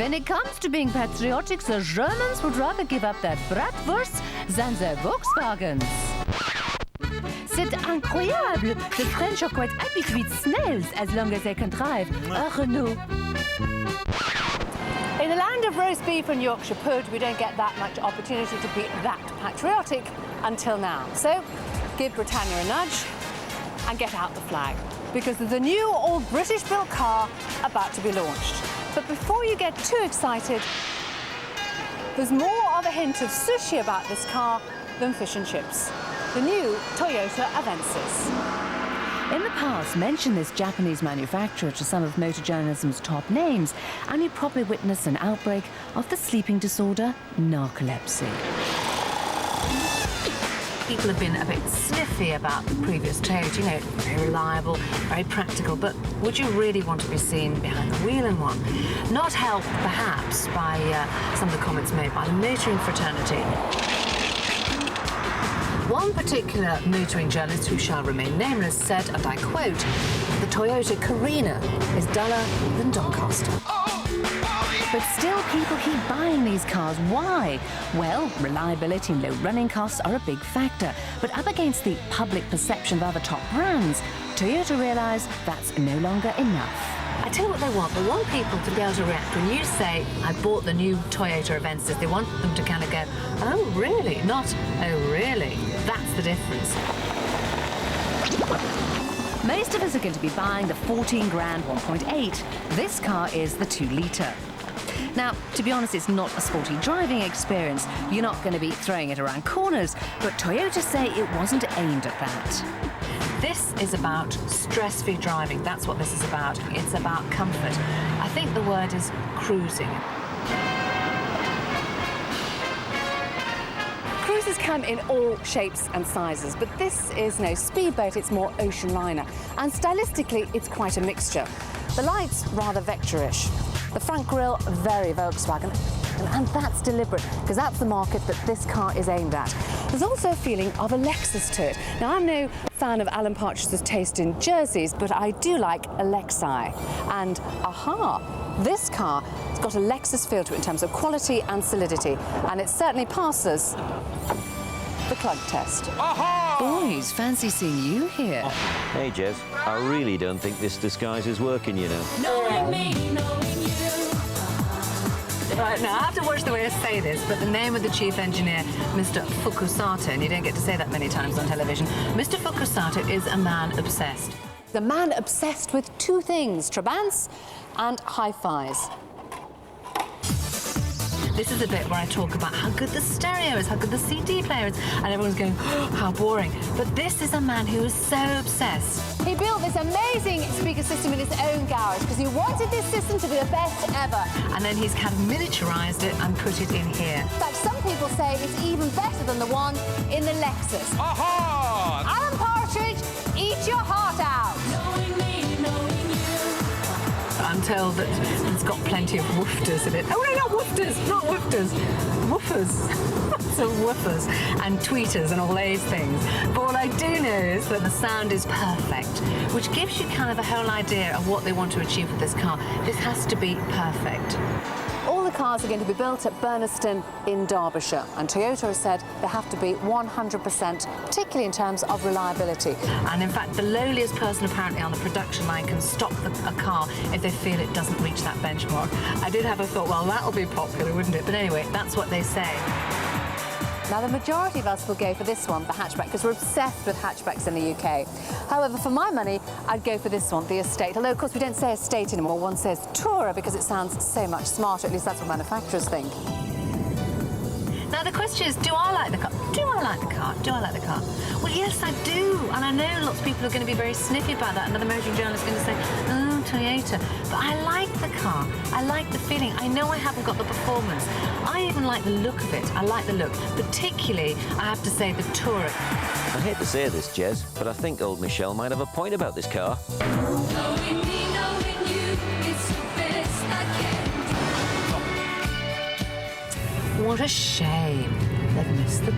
When it comes to being patriotic, the Germans would rather give up their bratwurst than their Volkswagens. C'est incroyable! The French are quite happy to eat snails as long as they can drive a Renault. In the land of roast beef and Yorkshire pud, we don't get that much opportunity to be that patriotic until now. So, give Britannia a nudge and get out the flag, because there's a new all-British-built car about to be launched. But before you get too excited, there's more of a hint of sushi about this car than fish and chips. The new Toyota Avensis. In the past, mention this Japanese manufacturer to some of motor journalism's top names, and you probably witnessed an outbreak of the sleeping disorder narcolepsy. People have been a bit sniffy about the previous Toyota, you know, very reliable, very practical, but would you really want to be seen behind the wheel in one? Not helped, perhaps, by some of the comments made by the motoring fraternity. One particular motoring journalist, who shall remain nameless, said, and I quote, "The Toyota Carina is duller than Doncaster." But still, people keep buying these cars. Why? Well, reliability and low running costs are a big factor. But up against the public perception of other top brands, Toyota realised that's no longer enough. I tell you what they want. They want people to be able to react. When you say, I bought the new Toyota Avensis, they want them to kind of go, oh, really? Not, oh, really? That's the difference. Most of us are going to be buying the 14 grand 1.8. This car is the 2-litre. Now, to be honest, it's not a sporty driving experience. You're not going to be throwing it around corners, but Toyota say it wasn't aimed at that. This is about stress-free driving. That's what this is about. It's about comfort. I think the word is cruising. Cruisers come in all shapes and sizes, but this is no speedboat, it's more ocean liner. And stylistically, it's quite a mixture. The lights, rather vectorish. The front grille, very Volkswagen. And that's deliberate, because that's the market that this car is aimed at. There's also a feeling of a Lexus to it. Now, I'm no fan of Alan Partridge's taste in jerseys, but I do like a Lexi. And aha, this car has got a Lexus feel to it in terms of quality and solidity, and it certainly passes the clug test. Aha! Boys, fancy seeing you here. Hey, Jez, I really don't think this disguise is working, you know. Knowing me, knowing you. Right, now I have to watch the way I say this, but the name of the chief engineer, Mr. Fukusato, and you don't get to say that many times on television, Mr. Fukusato is a man obsessed. The man obsessed with two things, Trabants and hi-fis. This is a bit where I talk about how good the stereo is, how good the CD player is, and everyone's going, oh, how boring. But this is a man who is so obsessed. He built this amazing speaker system in his own garage because he wanted this system to be the best ever. And then he's kind of miniaturized it and put it in here. In fact, some people say it's even better than the one in the Lexus. Aha! Alan Partridge, eat your heart out. Knowing me, knowing you. I'm told that it's got plenty of woofers in it. Oh, no, not woofers, not woofers. Woofers. So woofers and tweeters and all those things. But what I do know is that the sound is perfect, which gives you kind of a whole idea of what they want to achieve with this car. This has to be perfect. All the cars are going to be built at Burnaston in Derbyshire, and Toyota has said they have to be 100%, particularly in terms of reliability. And in fact, the lowliest person apparently on the production line can stop a car if they feel it doesn't reach that benchmark. I did have a thought, well, that'll be popular, wouldn't it? But anyway, that's what they say. Now, the majority of us will go for this one, the hatchback, because we're obsessed with hatchbacks in the UK. However, for my money, I'd go for this one, the Estate. Although, of course, we don't say Estate anymore. One says Tourer because it sounds so much smarter. At least that's what manufacturers think. Now, the question is, do I like the car? Do I like the car? Do I like the car? Well, yes, I do. And I know lots of people are going to be very sniffy about that. Another motoring journalist is going to say, oh, Toyota. But I like the car. I like the feeling. I know I haven't got the performance. I even like the look of it. I like the look. Particularly, I have to say, the Tourer. I hate to say this, Jez, but I think old Michele might have a point about this car. Knowing me, knowing you, it's the best I can do. What a shame. They've missed the